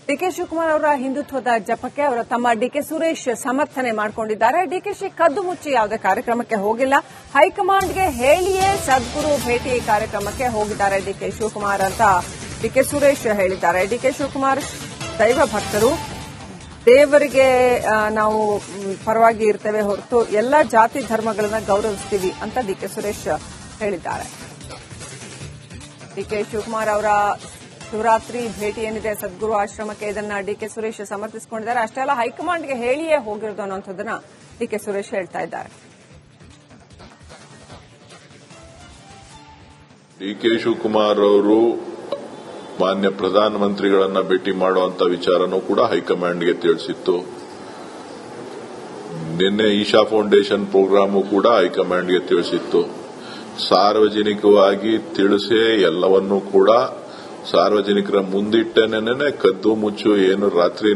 DK Shivakumar ಅವರ ಹಿಂದುತ್ವದ ಜಪಕ್ಕೆ ಅವರ ತಮ್ಮ ಡಿಕೆ ಸುರೇಶ್ ಸಮರ್ಥನೆ ಮಾಡಿಕೊಂಡಿದ್ದಾರೆ. ಡಿಕೆಶಿ ಕದ್ದು ಮುಚ್ಚಿ ಯಾವುದೇ ಕಾರ್ಯಕ್ರಮಕ್ಕೆ ಹೋಗಿಲ್ಲ. ಹೈಕಮಾಂಡ್ಗೆ ಹೇಳಿಯೇ ಸದ್ಗುರು ಭೇಟಿ ಕಾರ್ಯಕ್ರಮಕ್ಕೆ ಹೋಗಿದ್ದಾರೆ ಡಿಕೆ ಶಿವಕುಮಾರ್ ಅಂತ ಡಿಕೆ ಸುರೇಶ್ ಹೇಳಿದ್ದಾರೆ. ಡಿಕೆ ಶಿವಕುಮಾರ್ ದೈವ ಭಕ್ತರು, ದೇವರಿಗೆ ನಾವು ಪರವಾಗಿ ಇರ್ತೇವೆ ಹೊರತು ಎಲ್ಲ ಜಾತಿ ಧರ್ಮಗಳನ್ನ ಗೌರವಿಸ್ತೀವಿ ಅಂತ ಡಿಕೆ ಸುರೇಶ್ ಹೇಳಿದ್ದಾರೆ. ಡಿಕೆ ಶಿವಕುಮಾರ್ ಅವರ ಶಿವರಾತ್ರಿ ಭೇಟಿ ಏನಿದೆ ಸದ್ಗುರು ಆಶ್ರಮಕ್ಕೆ, ಇದನ್ನ ಡಿಕೆ ಸುರೇಶ್ ಸಮರ್ಥಿಸಿಕೊಂಡಿದ್ದಾರೆ. ಅಷ್ಟೇ ಅಲ್ಲ, ಹೈಕಮಾಂಡ್ಗೆ ಹೇಳಿಯೇ ಹೋಗಿರೋದು ಅನ್ನೋಂಥದ್ದನ್ನ ಡಿಕೆ ಸುರೇಶ್ ಹೇಳ್ತಾ ಇದ್ದಾರೆ. ಡಿಕೆ ಶಿವಕುಮಾರ್ ಅವರು ಮಾನ್ಯ ಪ್ರಧಾನಮಂತ್ರಿಗಳನ್ನ ಭೇಟಿ ಮಾಡುವಂತ ವಿಚಾರನೂ ಕೂಡ ಹೈಕಮಾಂಡ್ಗೆ ತಿಳಿಸಿತ್ತು. ನಿನ್ನೆ ಈಶಾ ಫೌಂಡೇಶನ್ ಪ್ರೋಗ್ರಾಮು ಕೂಡ ಹೈಕಮಾಂಡ್ಗೆ ತಿಳಿಸಿತ್ತು. ಸಾರ್ವಜನಿಕವಾಗಿ ತಿಳಿಸೇ ಎಲ್ಲವನ್ನೂ ಕೂಡ ಸಾರ್ವಜನಿಕರ ಮುಂದಿಟ್ಟೇನೆ ಕದ್ದು ಮುಚ್ಚು ಏನು ರಾತ್ರಿ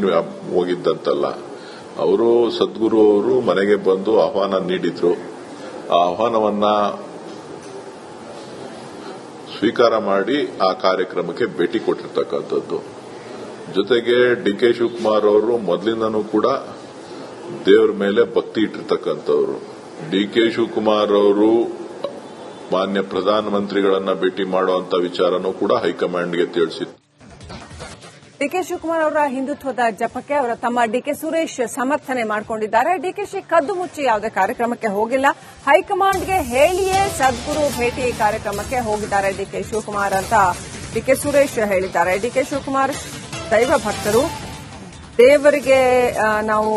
ಹೋಗಿದ್ದಂತಲ್ಲ. ಅವರು ಸದ್ಗುರು ಅವರು ಮನೆಗೆ ಬಂದು ಆಹ್ವಾನ ನೀಡಿದ್ರು. ಆ ಆಹ್ವಾನವನ್ನ ಸ್ವೀಕಾರ ಮಾಡಿ ಆ ಕಾರ್ಯಕ್ರಮಕ್ಕೆ ಭೇಟಿ ಕೊಟ್ಟಿರ್ತಕ್ಕಂಥದ್ದು. ಜೊತೆಗೆ ಡಿಕೆ ಶಿವಕುಮಾರ್ ಅವರು ಮೊದಲಿಂದನೂ ಕೂಡ ದೇವರ ಮೇಲೆ ಭಕ್ತಿ ಇಟ್ಟಿರ್ತಕ್ಕಂಥವ್ರು. ಡಿಕೆ ಶಿವಕುಮಾರ್ ಅವರು ಮಾನ್ಯ ಪ್ರಧಾನಮಂತ್ರಿಗಳನ್ನ ಭೇಟಿ ಮಾಡುವಂತ ವಿಚಾರನೂ ಕೂಡ ಹೈಕಮಾಂಡ್ಗೆ ತಿಳಿಸಿತ್ತು. ಡಿಕೆ ಶಿವಕುಮಾರ್ ಅವರ ಹಿಂದುತ್ವದ ಜಪಕ್ಕೆ ಅವರ ತಮ್ಮ ಡಿಕೆ ಸುರೇಶ್ ಸಮರ್ಥನೆ ಮಾಡಿಕೊಂಡಿದ್ದಾರೆ. ಡಿಕೆಶಿ ಕದ್ದು ಮುಚ್ಚಿ ಯಾವುದೇ ಕಾರ್ಯಕ್ರಮಕ್ಕೆ ಹೋಗಿಲ್ಲ. ಹೈಕಮಾಂಡ್ಗೆ ಹೇಳಿಯೇ ಸದ್ಗುರು ಭೇಟಿ ಕಾರ್ಯಕ್ರಮಕ್ಕೆ ಹೋಗಿದ್ದಾರೆ ಡಿಕೆ ಶಿವಕುಮಾರ್ ಅಂತ ಡಿಕೆ ಸುರೇಶ್ ಹೇಳಿದ್ದಾರೆ. ಡಿಕೆ ಶಿವಕುಮಾರ್ ದೈವ ಭಕ್ತರು, ದೇವರಿಗೆ ನಾವು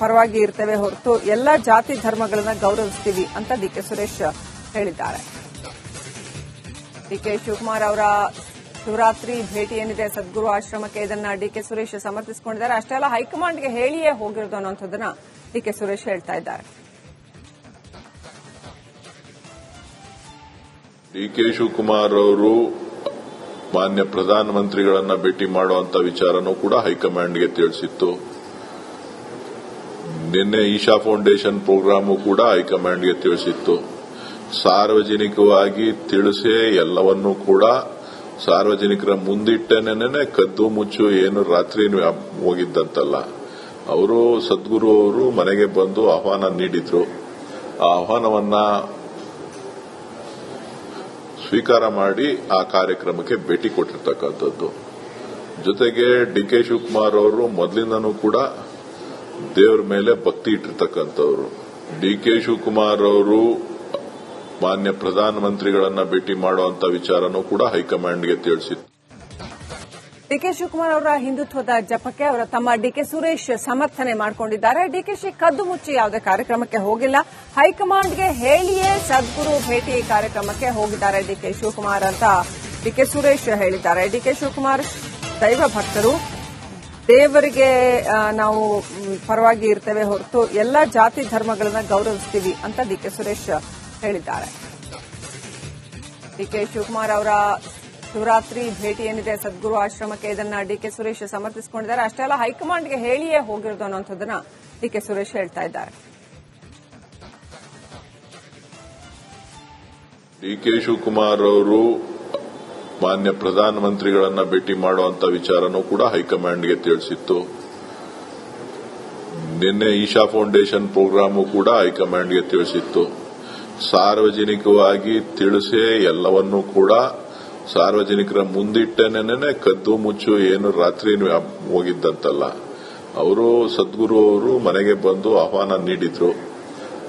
ಪರವಾಗಿ ಇರ್ತೇವೆ ಹೊರತು ಎಲ್ಲ ಜಾತಿ ಧರ್ಮಗಳನ್ನ ಗೌರವಿಸ್ತೀವಿ ಅಂತ ಡಿಕೆ ಸುರೇಶ್ ಹೇಳಿದ್ದಾರೆ. ಡಿಕೆ ಶಿವಕುಮಾರ್ ಅವರ ಶಿವರಾತ್ರಿ ಭೇಟಿ ಏನಿದೆ ಸದ್ಗುರು ಆಶ್ರಮಕ್ಕೆ, ಇದನ್ನ ಡಿಕೆ ಸುರೇಶ್ ಸಮರ್ಥಿಸಿಕೊಂಡಿದ್ದಾರೆ. ಅಷ್ಟೇ ಅಲ್ಲ, ಹೈಕಮಾಂಡ್ಗೆ ಹೇಳಿಯೇ ಹೋಗಿರೋದು ಅನ್ನೋಂಥದ್ದನ್ನ ಡಿಕೆ ಸುರೇಶ್ ಹೇಳ್ತಾ ಇದ್ದಾರೆ. ಡಿಕೆ ಶಿವಕುಮಾರ್ ಅವರು ಮಾನ್ಯ ಪ್ರಧಾನಮಂತ್ರಿಗಳನ್ನ ಭೇಟಿ ಮಾಡುವಂತ ವಿಚಾರನೂ ಕೂಡ ಹೈಕಮಾಂಡ್ಗೆ ತಿಳಿಸಿತ್ತು. ನಿನ್ನೆ ಈಶಾ ಫೌಂಡೇಶನ್ ಪ್ರೋಗ್ರಾಮು ಕೂಡ ಹೈಕಮಾಂಡ್ಗೆ ತಿಳಿಸಿತ್ತು. ಸಾರ್ವಜನಿಕವಾಗಿ ತಿಳಿಸೇ ಎಲ್ಲವನ್ನೂ ಕೂಡ ಸಾರ್ವಜನಿಕರ ಮುಂದಿಟ್ಟೇನೆ ಕದ್ದು ಮುಚ್ಚು ಏನು ರಾತ್ರಿ ಹೋಗಿದ್ದಂತಲ್ಲ. ಅವರು ಸದ್ಗುರು ಅವರು ಮನೆಗೆ ಬಂದು ಆಹ್ವಾನ ನೀಡಿದ್ರು. ಆ ಆಹ್ವಾನವನ್ನ ಸ್ವೀಕಾರ ಮಾಡಿ ಆ ಕಾರ್ಯಕ್ರಮಕ್ಕೆ ಭೇಟಿ ಕೊಟ್ಟಿರ್ತಕ್ಕಂಥದ್ದು. ಜೊತೆಗೆ ಡಿಕೆ ಶಿವಕುಮಾರ್ ಅವರು ಮೊದಲಿಂದನೂ ಕೂಡ ದೇವರ ಮೇಲೆ ಭಕ್ತಿ ಇಟ್ಟಿರ್ತಕ್ಕಂಥವ್ರು. ಡಿಕೆ ಶಿವಕುಮಾರ್ ಅವರು ಮಾನ್ಯ ಪ್ರಧಾನಮಂತ್ರಿಗಳನ್ನ ಭೇಟಿ ಮಾಡುವಂತ ವಿಚಾರನೂ ಕೂಡ ಹೈಕಮಾಂಡ್ಗೆ ತಿಳಿಸಿತ್ತು. ಡಿಕೆ ಶಿವಕುಮಾರ್ ಅವರ ಹಿಂದುತ್ವದ ಜಪಕ್ಕೆ ಅವರ ತಮ್ಮ ಡಿಕೆ ಸುರೇಶ್ ಸಮರ್ಥನೆ ಮಾಡಿಕೊಂಡಿದ್ದಾರೆ. ಡಿಕೆಶಿ ಕದ್ದು ಮುಚ್ಚಿ ಯಾವುದೇ ಕಾರ್ಯಕ್ರಮಕ್ಕೆ ಹೋಗಿಲ್ಲ. ಹೈಕಮಾಂಡ್ಗೆ ಹೇಳಿಯೇ ಸದ್ಗುರು ಭೇಟಿ ಕಾರ್ಯಕ್ರಮಕ್ಕೆ ಹೋಗಿದ್ದಾರೆ ಡಿಕೆ ಶಿವಕುಮಾರ್ ಅಂತ ಡಿಕೆ ಸುರೇಶ್ ಹೇಳಿದ್ದಾರೆ. ಡಿಕೆ ಶಿವಕುಮಾರ್ ದೈವ ಭಕ್ತರು, ದೇವರಿಗೆ ನಾವು ಪರವಾಗಿ ಇರ್ತೇವೆ ಹೊರತು ಎಲ್ಲ ಜಾತಿ ಧರ್ಮಗಳನ್ನ ಗೌರವಿಸ್ತೀವಿ ಅಂತ ಡಿಕೆ ಸುರೇಶ್ ಹೇಳಿದ್ದಾರೆ. ಡಿಕೆ ಶಿವಕುಮಾರ್ ಅವರ ಶಿವರಾತ್ರಿ ಭೇಟಿ ಏನಿದೆ ಸದ್ಗುರು ಆಶ್ರಮಕ್ಕೆ, ಇದನ್ನ ಡಿಕೆ ಸುರೇಶ್ ಸಮರ್ಥಿಸಿಕೊಂಡಿದ್ದಾರೆ. ಅಷ್ಟೇ ಅಲ್ಲ, ಹೈಕಮಾಂಡ್ಗೆ ಹೇಳಿಯೇ ಹೋಗಿರೋದು ಅನ್ನೋಂಥದ್ದನ್ನ ಡಿಕೆ ಸುರೇಶ್ ಹೇಳ್ತಾ ಇದ್ದಾರೆ. ಡಿಕೆ ಶಿವಕುಮಾರ್ ಅವರು ಮಾನ್ಯ ಪ್ರಧಾನಮಂತ್ರಿಗಳನ್ನ ಭೇಟಿ ಮಾಡುವಂತ ವಿಚಾರನೂ ಕೂಡ ಹೈಕಮಾಂಡ್ಗೆ ತಿಳಿಸಿತ್ತು. ನಿನ್ನೆ ಈಶಾ ಫೌಂಡೇಶನ್ ಪ್ರೋಗ್ರಾಮು ಕೂಡ ಹೈಕಮಾಂಡ್ಗೆ ತಿಳಿಸಿತ್ತು. ಸಾರ್ವಜನಿಕವಾಗಿ ತಿಳಿಸೇ ಎಲ್ಲವನ್ನೂ ಕೂಡ ಸಾರ್ವಜನಿಕರ ಮುಂದಿಟ್ಟೇನೆ ಕದ್ದು ಮುಚ್ಚು ಏನು ರಾತ್ರಿ ಹೋಗಿದ್ದಂತಲ್ಲ. ಅವರು ಸದ್ಗುರು ಅವರು ಮನೆಗೆ ಬಂದು ಆಹ್ವಾನ ನೀಡಿದ್ರು.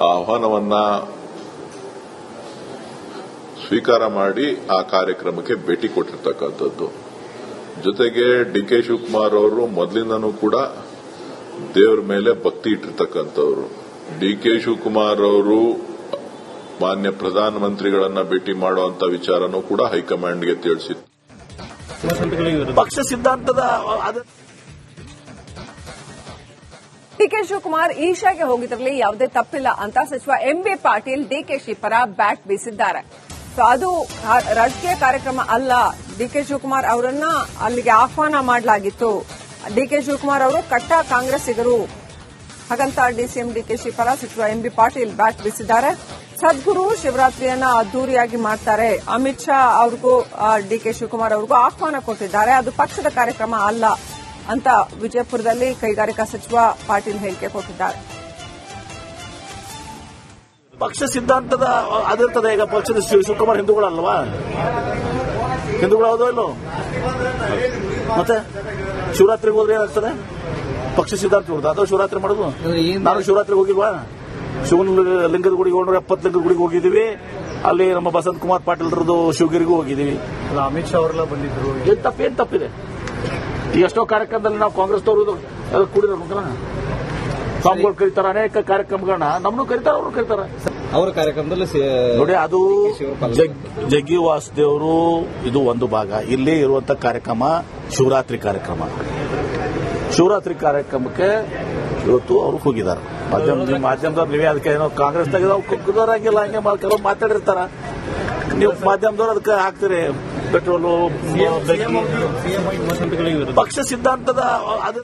ಆ ಆಹ್ವಾನವನ್ನ ಸ್ವೀಕಾರ ಮಾಡಿ ಆ ಕಾರ್ಯಕ್ರಮಕ್ಕೆ ಭೇಟಿ ಕೊಟ್ಟಿರ್ತಕ್ಕಂಥದ್ದು. ಜೊತೆಗೆ ಡಿಕೆ ಶಿವಕುಮಾರ್ ಅವರು ಮೊದಲಿಂದನೂ ಕೂಡ ದೇವರ ಮೇಲೆ ಭಕ್ತಿ ಇಟ್ಟಿರ್ತಕ್ಕಂಥವ್ರು. ಡಿಕೆ ಶಿವಕುಮಾರ್ ಅವರು ಮಾನ್ಯ ಪ್ರಧಾನಮಂತ್ರಿಗಳನ್ನ ಭೇಟಿ ಮಾಡುವಂತ ವಿಚಾರನೂ ಕೂಡ ಹೈಕಮಾಂಡ್ಗೆ ತಿಳಿಸಿತ್ತು. ಪಕ್ಷ ಸಿದ್ಧಾಂತದ ಡಿಕೆ ಶಿವಕುಮಾರ್ ಈಶಾಗೆ ಹೋಗಿದ್ರಲ್ಲಿ ಯಾವುದೇ ತಪ್ಪಿಲ್ಲ ಅಂತ ಸಚಿವ ಎಂಬಿ ಪಾಟೀಲ್ ಡಿಕೆಶಿ ಪರ ಬ್ಯಾಟ್ ಬೀಸಿದ್ದಾರೆ. ಅದು ರಾಜಕೀಯ ಕಾರ್ಯಕ್ರಮ ಅಲ್ಲ. ಡಿಕೆ ಶಿವಕುಮಾರ್ ಅವರನ್ನ ಅಲ್ಲಿಗೆ ಆಹ್ವಾನ ಮಾಡಲಾಗಿತ್ತು. ಡಿಕೆ ಶಿವಕುಮಾರ್ ಅವರು ಕಟ್ಟ ಕಾಂಗ್ರೆಸ್ಸಿಗರು. ಹಾಗಂತ ಡಿಸಿಎಂ ಡಿಕೆಶಿ ಪರ ಸಚಿವ ಎಂಬಿ ಪಾಟೀಲ್ ಬ್ಯಾಟ್ ಬೀಸಿದ್ದಾರೆ. ಸದ್ಗುರು ಶಿವರಾತ್ರಿಯನ್ನ ಅದ್ದೂರಿಯಾಗಿ ಮಾಡ್ತಾರೆ. ಅಮಿತ್ ಶಾ ಅವ್ರಿಗೂ ಡಿಕೆ ಶಿವಕುಮಾರ್ ಅವ್ರಿಗೂ ಆಹ್ವಾನ ಕೊಟ್ಟಿದ್ದಾರೆ. ಅದು ಪಕ್ಷದ ಕಾರ್ಯಕ್ರಮ ಅಲ್ಲ. ಅಂತ ವಿಜಯಪುರದಲ್ಲಿ ಕೈಗಾರಿಕಾ ಸಚಿವ ಪಾಟೀಲ್ ಹೇಳಿಕೆ ಕೊಟ್ಟಿದ್ದಾರೆ. ಪಕ್ಷ ಸಿದ್ಧಾಂತದ ಅದಿರ್ತದೆ. ಈಗ ಪಕ್ಷದ ಶಿವಕುಮಾರ್ ಹಿಂದೂಗಳಲ್ವಾ? ಹಿಂದೂಗಳು ಹೌದೋ ಇಲ್ಲೋ? ಮತ್ತೆ ಶಿವರಾತ್ರಿಗೆ ಹೋದ್ರೆ ಏನಾಗ್ತದೆ? ಪಕ್ಷ ಸಿದ್ಧಾಂತ ಇರೋದು ಅದು ಶಿವರಾತ್ರಿ ಮಾಡೋದು. ನಾನು ಶಿವರಾತ್ರಿಗೆ ಹೋಗಿಲ್ವಾ? ಶಿವನ ಲಿಂಗದ ಗುಡಿಗೆ 70 ಲಿಂಗದ ಗುಡಿಗೆ ಹೋಗಿದ್ದೀವಿ. ಅಲ್ಲಿ ನಮ್ಮ ಬಸಂತ್ ಕುಮಾರ್ ಪಾಟೀಲ್ರದ್ದು ಶಿವಗಿರಿಗೂ ಹೋಗಿದ್ದೀವಿ. ಅಮಿತ್ ಶಾ ಅವರೆಲ್ಲ ಬಂದಿದ್ರು. ಏನ್ ತಪ್ಪಿದೆ? ಈ ಎಷ್ಟೋ ಕಾರ್ಯಕ್ರಮದಲ್ಲಿ ನಾವು ಕಾಂಗ್ರೆಸ್ನವರು ಕೂಡಿರ್ಬೇಕಲ್ಲ. ಸ್ವಾಮಿಗಳು ಕರೀತಾರ, ಅನೇಕ ಕಾರ್ಯಕ್ರಮಗಳನ್ನ ನಮ್ಮನ್ನು ಕರೀತಾರ, ಅವರು ಕರೀತಾರ. ಅವರ ಕಾರ್ಯಕ್ರಮದಲ್ಲಿ ನೋಡಿ, ಅದು ಜಗ್ಗಿ ವಾಸುದೇವರು ಇದು ಒಂದು ಭಾಗ. ಇಲ್ಲೇ ಇರುವಂತಹ ಕಾರ್ಯಕ್ರಮ ಶಿವರಾತ್ರಿ ಕಾರ್ಯಕ್ರಮ. ಶಿವರಾತ್ರಿ ಕಾರ್ಯಕ್ರಮಕ್ಕೆ ಇವತ್ತು ಅವರು ಹೋಗಿದ್ದಾರೆ. ಮಾಧ್ಯಮದವ್ರು ನೀವೇ ಅದಕ್ಕೆ ಏನೋ ಕಾಂಗ್ರೆಸ್ದಾಗ ಕುಗ್ಗೋರಾಗಿಲ್ಲ, ಹಂಗೆ ಕೆಲವು ಮಾತಾಡಿರ್ತಾರ. ನೀವು ಮಾಧ್ಯಮದವ್ರು ಅದಕ್ಕೆ ಹಾಕ್ತೀರಿ ಪೆಟ್ರೋಲು. ಪಕ್ಷ ಸಿದ್ಧಾಂತದ ಅದು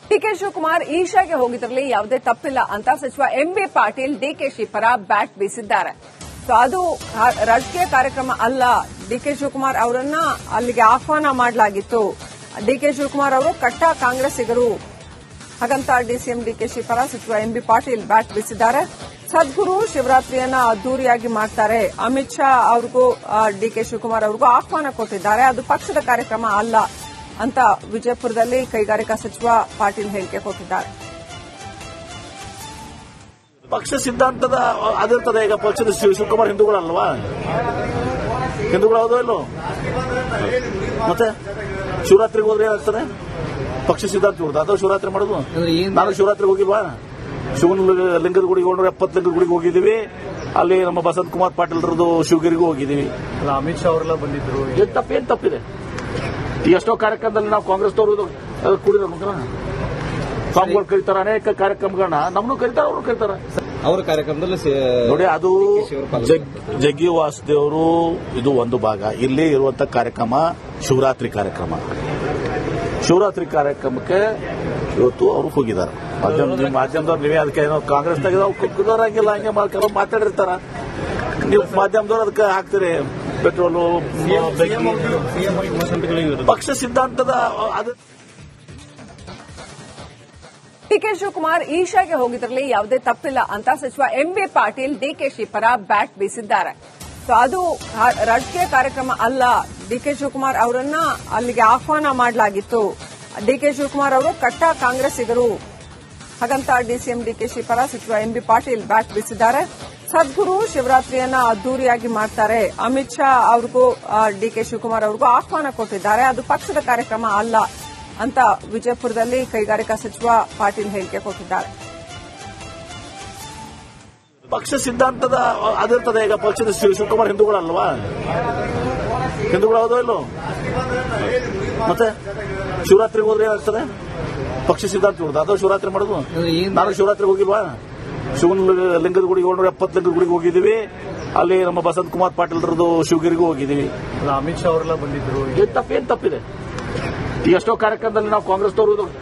ಡಿಕೆ ಶಿವಕುಮಾರ್ ಈಶಾಗೆ ಹೋಗಿದ್ರಲ್ಲಿ ಯಾವುದೇ ತಪ್ಪಿಲ್ಲ ಅಂತ ಸಚಿವ ಎಂಬಿ ಪಾಟೀಲ್ ಡಿಕೆಶಿ ಪರ ಬ್ಯಾಟ್ ಬೀಸಿದ್ದಾರೆ. ಸೊ ಅದು ರಾಜಕೀಯ ಕಾರ್ಯಕ್ರಮ ಅಲ್ಲ. ಡಿಕೆ ಶಿವಕುಮಾರ್ ಅವರನ್ನ ಅಲ್ಲಿಗೆ ಆಹ್ವಾನ ಮಾಡಲಾಗಿತ್ತು. ಡಿಕೆ ಶಿವಕುಮಾರ್ ಅವರು ಕಟ್ಟ ಕಾಂಗ್ರೆಸ್ಸಿಗರು. ಹಾಗಂತ ಡಿಸಿಎಂ ಡಿಕೆಶಿ ಪರ ಸಚಿವ ಎಂಬಿ ಪಾಟೀಲ್ ಬ್ಯಾಟ್ ಬೀಸಿದ್ದಾರೆ. ಸದ್ಗುರು ಶಿವರಾತ್ರಿಯನ್ನ ಅದ್ದೂರಿಯಾಗಿ ಮಾಡ್ತಾರೆ. ಅಮಿತ್ ಶಾ ಅವ್ರಿಗೂ ಡಿಕೆ ಶಿವಕುಮಾರ್ ಅವ್ರಿಗೂ ಆಹ್ವಾನ ಕೊಟ್ಟಿದ್ದಾರೆ. ಅದು ಪಕ್ಷದ ಕಾರ್ಯಕ್ರಮ ಅಲ್ಲ ಅಂತ ವಿಜಯಪುರದಲ್ಲಿ ಕೈಗಾರಿಕಾ ಸಚಿವ ಪಾಟೀಲ್ ಹೇಳಿಕೆ ಕೊಟ್ಟಿದ್ದಾರೆ. ಪಕ್ಷ ಸಿದ್ಧಾಂತದ ಅದಿರ್ತದೆ. ಈಗ ಪಕ್ಷದ ಶಿವಕುಮಾರ್ ಹಿಂದೂಗಳಲ್ವಾ? ಹಿಂದೂಗಳು ಹೌದೋ ಇಲ್ಲೋ? ಮತ್ತೆ ಶಿವರಾತ್ರಿಗೆ ಹೋದ್ರೆ ಏನಾಗ್ತದೆ? ಪಕ್ಷ ಸಿದ್ಧಾಂತ ಇರೋದು ಅದು ಶಿವರಾತ್ರಿ ಮಾಡೋದು. ನಾನು ಶಿವರಾತ್ರಿಗೆ ಹೋಗಿಲ್ವಾ? ಶಿವನ ಲಿಂಗದ ಗುಡಿಗೆ 70 ಲಿಂಗದ ಗುಡಿಗೆ ಹೋಗಿದ್ದೀವಿ. ಅಲ್ಲಿ ನಮ್ಮ ಬಸಂತ್ ಕುಮಾರ್ ಪಾಟೀಲ್ರದ್ದು ಶಿವಗಿರಿಗೂ ಹೋಗಿದ್ದೀವಿ. ಅಮಿತ್ ಶಾ ಅವರೆಲ್ಲ ಬಂದಿದ್ರು. ಏನ್ ತಪ್ಪಿದೆ? ಈ ಎಷ್ಟೋ ಕಾರ್ಯಕ್ರಮದಲ್ಲಿ ನಾವು ಕಾಂಗ್ರೆಸ್ನವರು ಕೂಡಿರ್ಬೇಕಲ್ಲ. ಸ್ವಾಮಿಗಳು ಕರೀತಾರ, ಅನೇಕ ಕಾರ್ಯಕ್ರಮಗಳನ್ನ ನಮ್ಮನ್ನು ಕರೀತಾರ, ಅವರು ಕರೀತಾರ. ಅವರ ಕಾರ್ಯಕ್ರಮದಲ್ಲಿ ನೋಡಿ, ಅದು ಜಗ್ಗಿ ವಾಸುದೇವರು ಇದು ಒಂದು ಭಾಗ. ಇಲ್ಲೇ ಇರುವಂತಹ ಕಾರ್ಯಕ್ರಮ ಶಿವರಾತ್ರಿ ಕಾರ್ಯಕ್ರಮ. ಶಿವರಾತ್ರಿ ಕಾರ್ಯಕ್ರಮಕ್ಕೆ ಇವತ್ತು ಅವರು ಹೋಗಿದ್ದಾರೆ. ಮಾಧ್ಯಮದವ್ರು ನೀವೇ ಅದಕ್ಕೆ ಏನೋ ಕಾಂಗ್ರೆಸ್ದಾಗ ಕುಗ್ಗೋರಾಗಿಲ್ಲ, ಹಂಗೆ ಕೆಲವು ಮಾತಾಡಿರ್ತಾರ. ನೀವು ಮಾಧ್ಯಮದವ್ರು ಅದಕ್ಕೆ ಹಾಕ್ತೀರಿ ಪೆಟ್ರೋಲು. ಪಕ್ಷ ಸಿದ್ಧಾಂತದ ಅದು ಡಿಕೆ ಶಿವಕುಮಾರ್ ಈಶಾಗೆ ಹೋಗಿದ್ರಲ್ಲಿ ಯಾವುದೇ ತಪ್ಪಿಲ್ಲ ಅಂತ ಸಚಿವ ಎಂಬಿ ಪಾಟೀಲ್ ಡಿಕೆಶಿ ಪರ ಬ್ಯಾಟ್ ಬೀಸಿದ್ದಾರೆ. ಸೊ ಅದು ರಾಜಕೀಯ ಕಾರ್ಯಕ್ರಮ ಅಲ್ಲ. ಡಿಕೆ ಶಿವಕುಮಾರ್ ಅವರನ್ನ ಅಲ್ಲಿಗೆ ಆಹ್ವಾನ ಮಾಡಲಾಗಿತ್ತು. ಡಿಕೆ ಶಿವಕುಮಾರ್ ಅವರು ಕಟ್ಟ ಕಾಂಗ್ರೆಸ್ಸಿಗರು. ಹಾಗಂತ ಡಿಸಿಎಂ ಡಿಕೆಶಿ ಪರ ಸಚಿವ ಎಂಬಿ ಪಾಟೀಲ್ ಬ್ಯಾಟ್ ಬೀಸಿದ್ದಾರೆ. ಸದ್ಗುರು ಶಿವರಾತ್ರಿಯನ್ನ ಅದ್ದೂರಿಯಾಗಿ ಮಾಡ್ತಾರೆ. ಅಮಿತ್ ಶಾ ಅವ್ರಿಗೂ ಡಿಕೆ ಶಿವಕುಮಾರ್ ಅವ್ರಿಗೂ ಆಹ್ವಾನ ಕೊಟ್ಟಿದ್ದಾರೆ. ಅದು ಪಕ್ಷದ ಕಾರ್ಯಕ್ರಮ ಅಲ್ಲ ಅಂತ ವಿಜಯಪುರದಲ್ಲಿ ಕೈಗಾರಿಕಾ ಸಚಿವ ಪಾಟೀಲ್ ಹೇಳಿಕೆ ಕೊಟ್ಟಿದ್ದಾರೆ. ಪಕ್ಷ ಸಿದ್ಧಾಂತದ ಅದಿರ್ತದೆ. ಈಗ ಪಕ್ಷದ ಶಿವಕುಮಾರ್ ಹಿಂದೂಗಳಲ್ವಾ? ಹಿಂದೂಗಳು ಹೌದೋ ಇಲ್ಲೋ? ಮತ್ತೆ ಶಿವರಾತ್ರಿಗೆ ಹೋದ್ರೆ ಏನಾಗ್ತದೆ? ಪಕ್ಷ ಸಿದ್ಧಾಂತ ಇರೋದು ಅದು ಶಿವರಾತ್ರಿ ಮಾಡೋದು. ನಾನು ಶಿವರಾತ್ರಿಗೆ ಹೋಗಿಲ್ವಾ? ಶಿವನ ಲಿಂಗದ ಗುಡಿಗೆ 70 ಲಿಂಗದ ಗುಡಿಗೆ ಹೋಗಿದ್ದೀವಿ. ಅಲ್ಲಿ ನಮ್ಮ ಬಸಂತ್ ಕುಮಾರ್ ಪಾಟೀಲ್ರದ್ದು ಶಿವಗಿರಿಗೂ ಹೋಗಿದ್ದೀವಿ. ಅಮಿತ್ ಶಾ ಅವರೆಲ್ಲ ಬಂದಿದ್ರು. ಏನ್ ತಪ್ಪಿದೆ? ಈ ಎಷ್ಟೋ ಕಾರ್ಯಕ್ರಮದಲ್ಲಿ ನಾವು ಕಾಂಗ್ರೆಸ್ನವರು